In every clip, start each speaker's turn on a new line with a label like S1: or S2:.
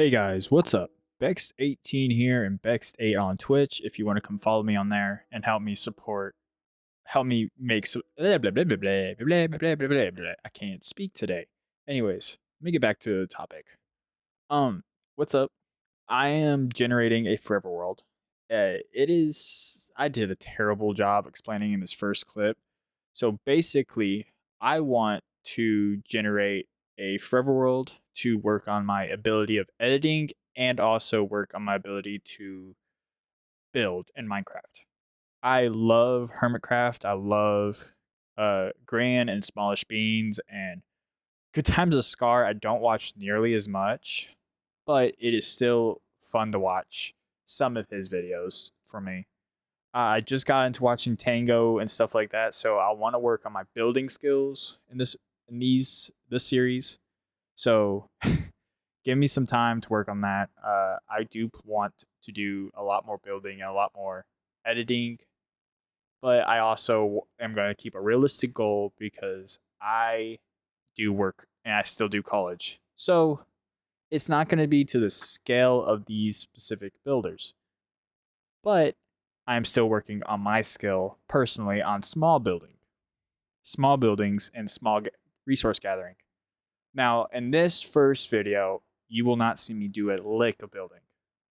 S1: Hey guys, what's up? Bext18 here and Bext8 on Twitch if you want to come follow me on there and help me make some blah blah blah blah blah blah blah blah blah blah. I can't speak today. Anyways, let me get back to the topic. Um, what's up? I am generating a forever world. I did a terrible job explaining in this first clip. So basically, I want to generate a forever world to work on my ability of editing and also work on my ability to build in Minecraft. I love Hermitcraft. I love Gran and Smallish Beans and Good Times of Scar. I don't watch nearly as much, but it is still fun to watch some of his videos for me. I just got into watching Tango and stuff like that, so I want to work on my building skills in this series. So give me some time to work on that. I do want to do a lot more building and a lot more editing, but I also am going to keep a realistic goal because I do work and I still do college. So it's not going to be to the scale of these specific builders, but I'm still working on my skill personally on small buildings, and resource gathering. Now, in this first video, you will not see me do a lick of building.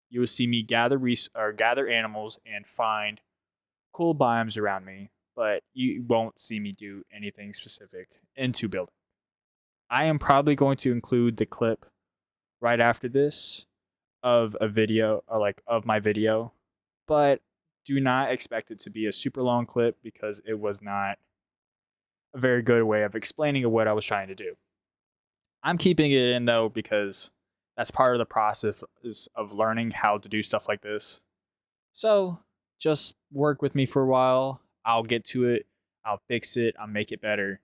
S1: You will see me gather animals and find cool biomes around me, but you won't see me do anything specific into building. I am probably going to include the clip right after this of a video or like of my video, but do not expect it to be a super long clip because it was not a very good way of explaining what I was trying to do. I'm keeping it in though because that's part of the process of learning how to do stuff like this. So just work with me for a while. I'll get to it. I'll fix it. I'll make it better.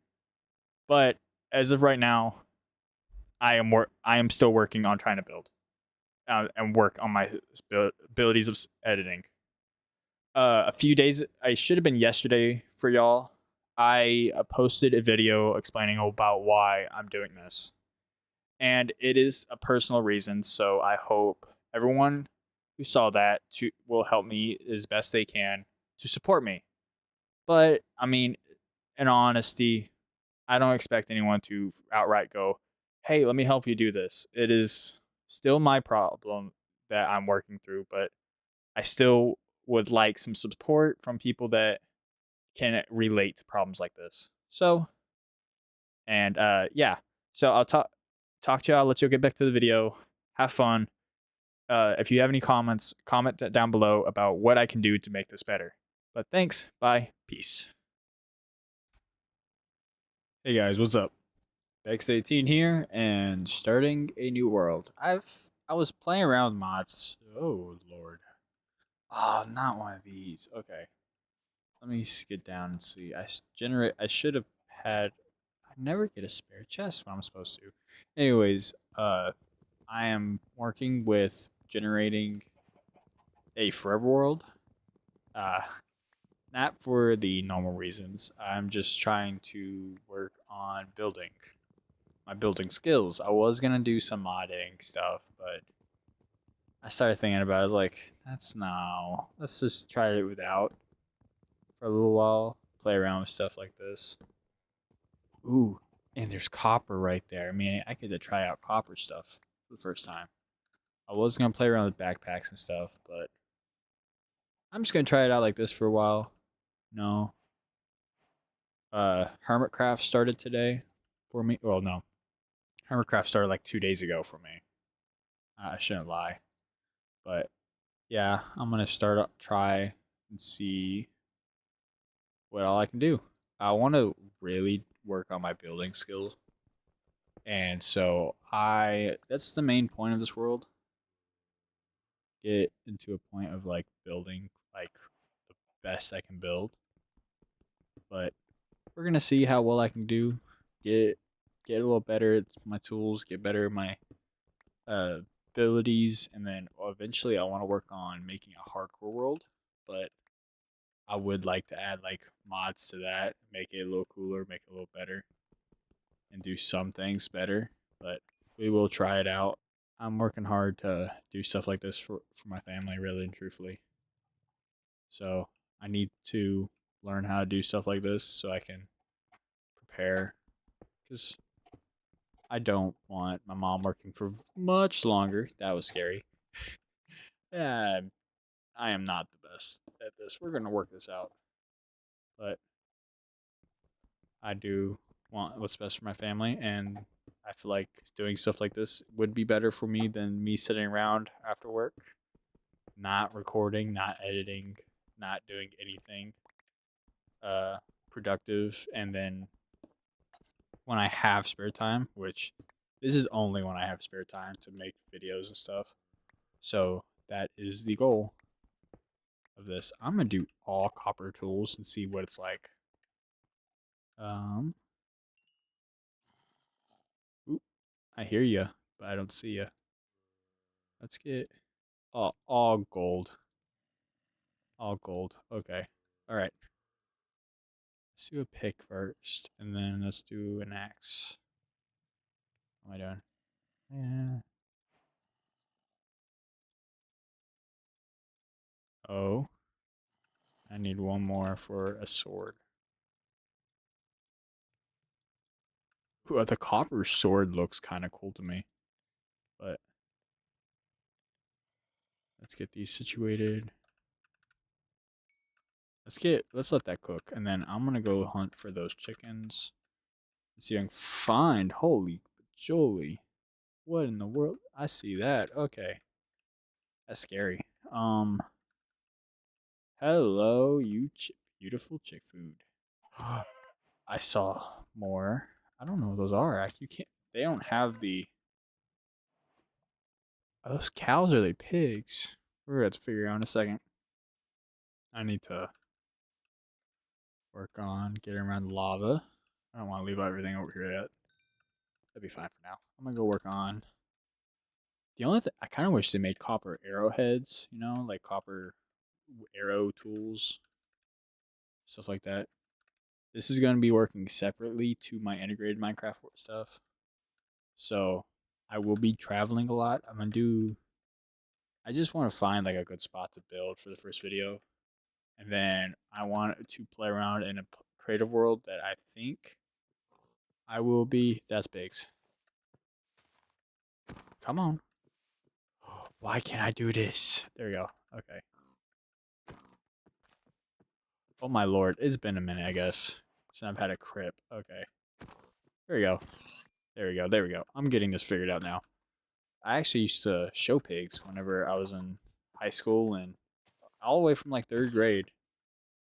S1: But as of right now, I am still working on trying to build and work on my abilities of editing. A few days, I should have been yesterday for y'all. I posted a video explaining about why I'm doing this. And it is a personal reason, so I hope everyone who saw that will help me as best they can to support me. But I mean, in all honesty, I don't expect anyone to outright go, "Hey, let me help you do this." It is still my problem that I'm working through, but I still would like some support from people that can relate to problems like this. So, and yeah, so I'll talk to you. I'll let you get back to the video. Have fun. If you have any comments, comment down below about what I can do to make this better. But thanks. Bye. Peace. Hey guys, what's up? X18 here and starting a new world. I was playing around with mods. Oh lord. Oh, not one of these. Okay. Let me get down and see. I should have had I never get a spare chest when I'm supposed to. Anyways, I am working with generating a forever world. Uh Not for the normal reasons. I'm just trying to work on building my building skills. I was gonna do some modding stuff, but I started thinking about it. I was like, that's no. Let's just try it without for a little while. Play around with stuff like this. Ooh, and there's copper right there. I mean, I get to try out copper stuff for the first time. I was gonna play around with backpacks and stuff, but I'm just gonna try it out like this for a while. No. Hermitcraft started today for me. Well, no. Hermitcraft started like 2 days ago for me. I shouldn't lie. But yeah, I'm gonna try and see what all I can do. I want to really work on my building skills, and so I that's the main point of this world. Get into a point of like building like the best I can build, but we're gonna see how well I can do. Get get a little better at my tools. Get better at my uh, abilities, and then eventually I want to work on making a hardcore world, but I would like to add like mods to that, make it a little cooler, make it a little better, and do some things better. But we will try it out. I'm working hard to do stuff like this for my family, really and truthfully. So I need to learn how to do stuff like this so I can prepare. Because I don't want my mom working for much longer. That was scary. Yeah, I am not the best at this. We're gonna work this out, but I do want what's best for my family, and I feel like doing stuff like this would be better for me than me sitting around after work, not recording, not editing, not doing anything uh productive, and then when I have spare time, which this is only when I have spare time to make videos and stuff. So that is the goal of this. I'm gonna do all copper tools and see what it's like. Um, oop, I hear you, but I don't see you. Let's get all gold, all gold. Okay, all right. Let's do a pick first, and then let's do an axe. What am I doing? Yeah. Oh, I need one more for a sword. Ooh, the copper sword looks kind of cool to me, but let's get these situated. Let's let that cook, and then I'm gonna go hunt for those chickens. Let's see if I can find. Holy jolly! What in the world? I see that. Okay, that's scary. Hello, you beautiful chick food. I saw more. I don't know what those are. You can't. They don't have the. Are those cows or are they pigs? We're gonna have to figure out in a second. I need to work on getting around the lava. I don't want to leave everything over here yet. That'd be fine for now. I'm gonna go work on. The only thing I kind of wish they made copper arrowheads. You know, like copper arrow tools, stuff like that. This is gonna be working separately to my integrated Minecraft stuff. So I will be traveling a lot. I'm gonna do. I just want to find like a good spot to build for the first video, and then I want to play around in a creative world that I think I will be. That's Biggs. Come on. Why can't I do this? There we go. Okay. Oh my lord, it's been a minute, I guess, since I've had a crip. Okay. There we go. There we go. There we go. I'm getting this figured out now. I actually used to show pigs whenever I was in high school and all the way from like third grade.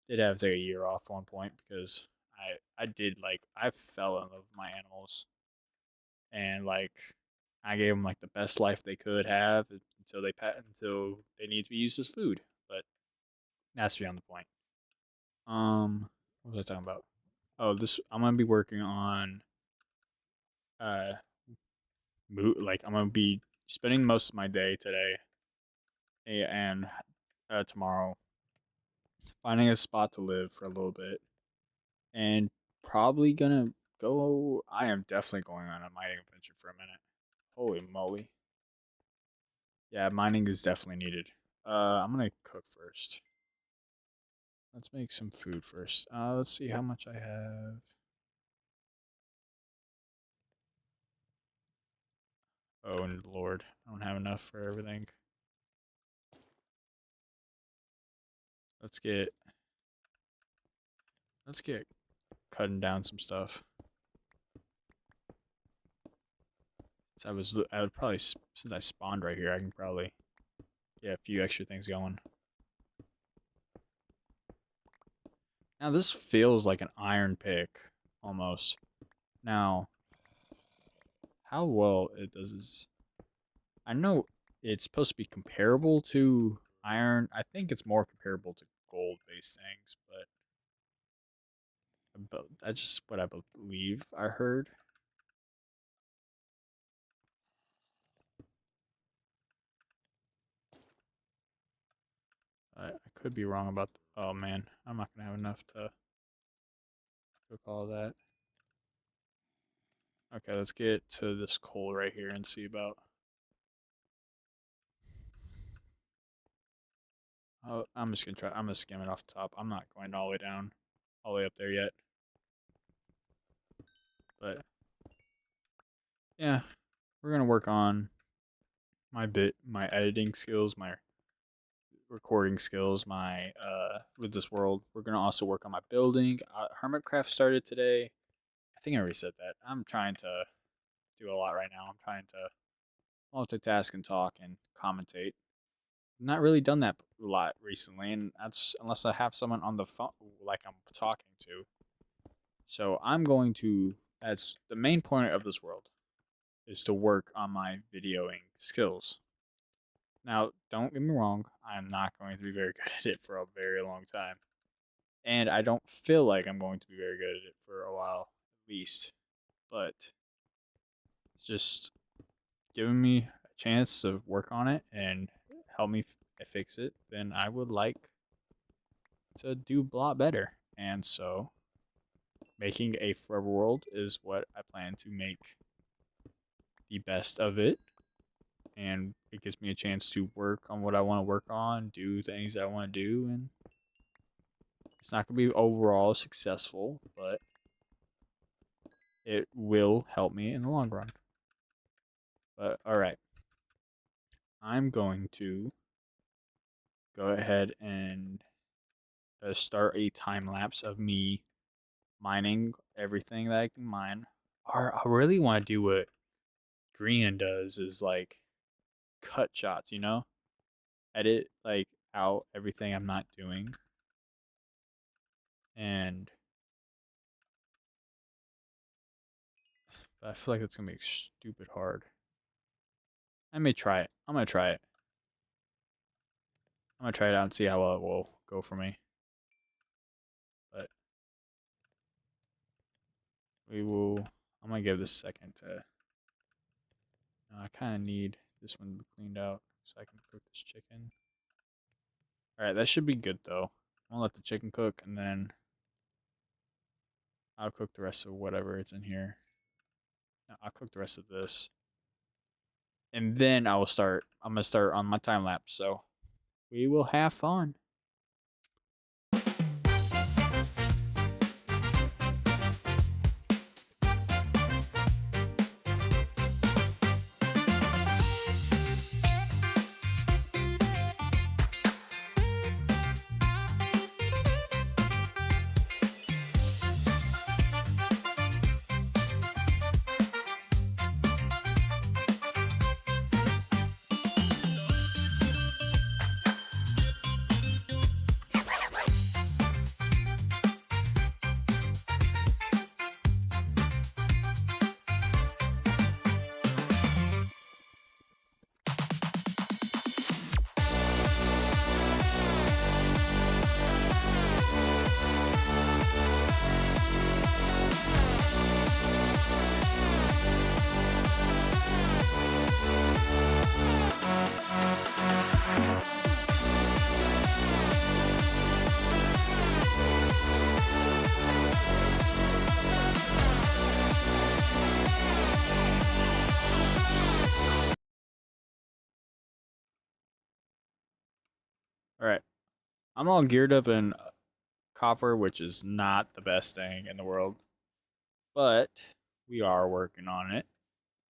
S1: Did have to take a year off at one point because I did like I fell in love with my animals and like I gave them like the best life they could have until they need to be used as food. But that's beyond the point. What was I talking about? Oh, this I'm gonna be working on uh like I'm gonna be spending most of my day today and tomorrow finding a spot to live for a little bit and probably gonna go. I am definitely going on a mining adventure for a minute. Holy moly! Yeah, mining is definitely needed. I'm gonna cook first. Let's make some food first. Let's see how much I have. Oh Lord, I don't have enough for everything. Let's get let's get cutting down some stuff. I would probably since I spawned right here, I can probably get a few extra things going. Now this feels like an iron pick almost. Now, how well it does is I know it's supposed to be comparable to iron. I think it's more comparable to gold-based things, but that's just what I believe I heard. I could be wrong about. Oh man, I'm not gonna have enough to cook all that. Okay, let's get to this coal right here and see about I'm just gonna try. I'm gonna skim it off the top. I'm not going all the way down, all the way up there yet. But yeah, we're gonna work on my editing skills, my recording skills, my with this world. We're gonna also work on my building. Hermitcraft started today. I think I already said that. I'm trying to do a lot right now. I'm trying to multitask and talk and commentate. Not really done that a lot recently, and that's unless I have someone on the phone like I'm talking to. So I'm going to. That's the main point of this world is to work on my videoing skills. Now, don't get me wrong, I'm not going to be very good at it for a very long time. And I don't feel like I'm going to be very good at it for a while, at least. But it's just giving me a chance to work on it and help me fix it, then I would like to do a lot better. And so, making a forever world is what I plan to make the best of it. And it gives me a chance to work on what I want to work on, do things I want to do, and it's not going to be overall successful, but it will help me in the long run. But all right, I'm going to go ahead and start a time lapse of me mining everything that I can mine. Or I really want to do what Green does is like cut shots, edit like out everything I'm not doing, and I feel like it's gonna be stupid hard. I may try it. I'm gonna try it. I'm gonna try it out and see how well it will go for me. But we will. I'm gonna give this a second to. I kind of need this one to be cleaned out so I can cook this chicken. All right, that should be good though. I'm gonna let the chicken cook and then I'll cook the rest of whatever is in here. No, I'll cook the rest of this, and then I will start. I'm gonna start on my time lapse. So we will have fun. All right, I'm all geared up in copper, which is not the best thing in the world, but we are working on it.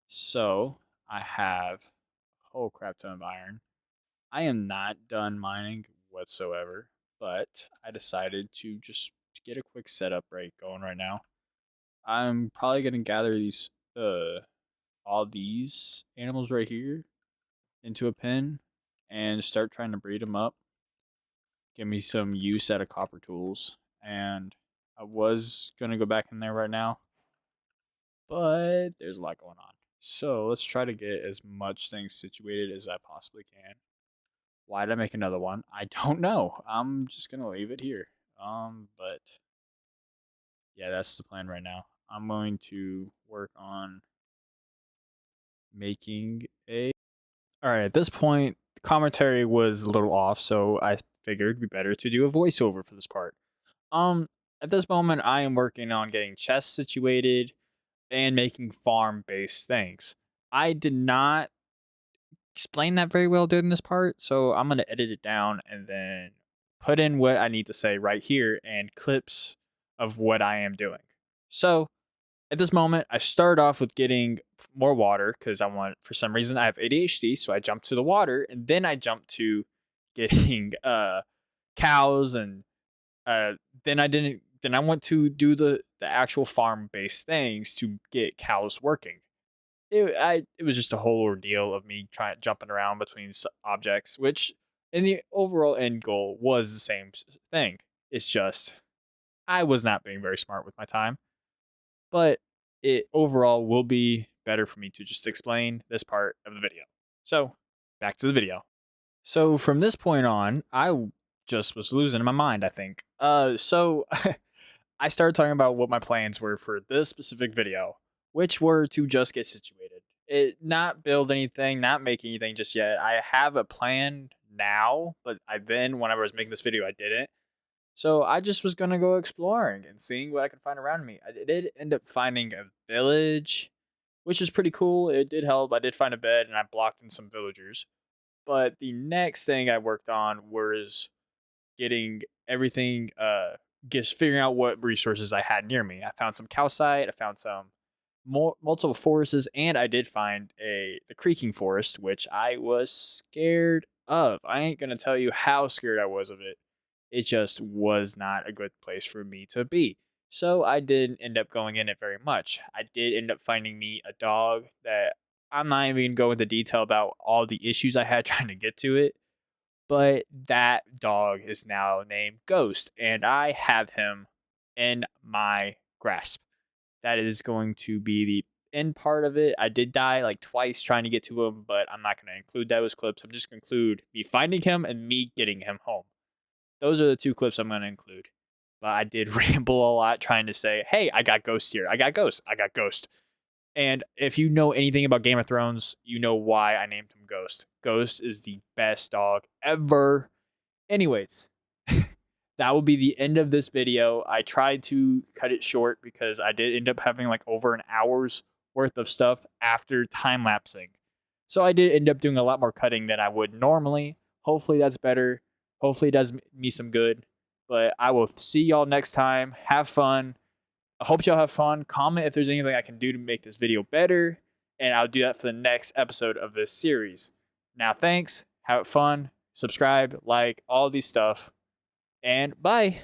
S1: So I have a whole crap ton of iron. I am not done mining whatsoever, but I decided to just get a quick setup right going right now. I'm probably gonna gather these all these animals right here into a pen and start trying to breed them up. Give me some use out of copper tools. And I was gonna go back in there right now, but there's a lot going on. So let's try to get as much things situated as I possibly can. Why did I make another one? I don't know. I'm just gonna leave it here. But yeah, that's the plan right now. I'm going to work on making a. All right, at this point, the commentary was a little off, so I figured it'd be better to do a voiceover for this part. Um, at this moment, I am working on getting chests situated and making farm-based things. I did not explain that very well during this part, so I'm gonna edit it down and then put in what I need to say right here and clips of what I am doing. So at this moment, I start off with getting more water because I want, for some reason, I have ADHD, so I jump to the water and then I jump to getting cows and uh, then I didn't. Then I went to do the actual farm based things to get cows working. It was just a whole ordeal of me trying jumping around between objects, which in the overall end goal was the same thing. It's just I was not being very smart with my time, but it overall will be better for me to just explain this part of the video. So back to the video. So from this point on, just was losing my mind, I think. So I started talking about what my plans were for this specific video, which were to just get situated. It not build anything, not make anything just yet. I have a plan now, but whenever I was making this video, I didn't. So I just was gonna go exploring and seeing what I could find around me. I did end up finding a village, which is pretty cool. It did help. I did find a bed and I blocked in some villagers. But the next thing I worked on was getting everything, just figuring out what resources I had near me. I found some calcite, I found some multiple forests, and I did find the creaking forest, which I was scared of. I ain't gonna tell you how scared I was of it. It just was not a good place for me to be. So I didn't end up going in it very much. I did end up finding me a dog that I'm not even gonna go into detail about all the issues I had trying to get to it, but that dog is now named Ghost, and I have him in my grasp. That is going to be the end part of it. I did die like twice trying to get to him, but I'm not going to include those clips. I'm just going to include me finding him and me getting him home. Those are the two clips I'm going to include. But I did ramble a lot trying to say, hey, I got Ghost here. I got Ghost. I got Ghost. And if you know anything about Game of Thrones, you know why I named him Ghost. Ghost is the best dog ever. Anyways, that will be the end of this video. I tried to cut it short because I did end up having like over an hour's worth of stuff after time lapsing. So I did end up doing a lot more cutting than I would normally. Hopefully that's better. Hopefully it does me some good. But I will see y'all next time. Have fun. I hope y'all have fun. Comment if there's anything I can do to make this video better. And I'll do that for the next episode of this series. Now, thanks. Have fun. Subscribe, like, all these stuff. And bye.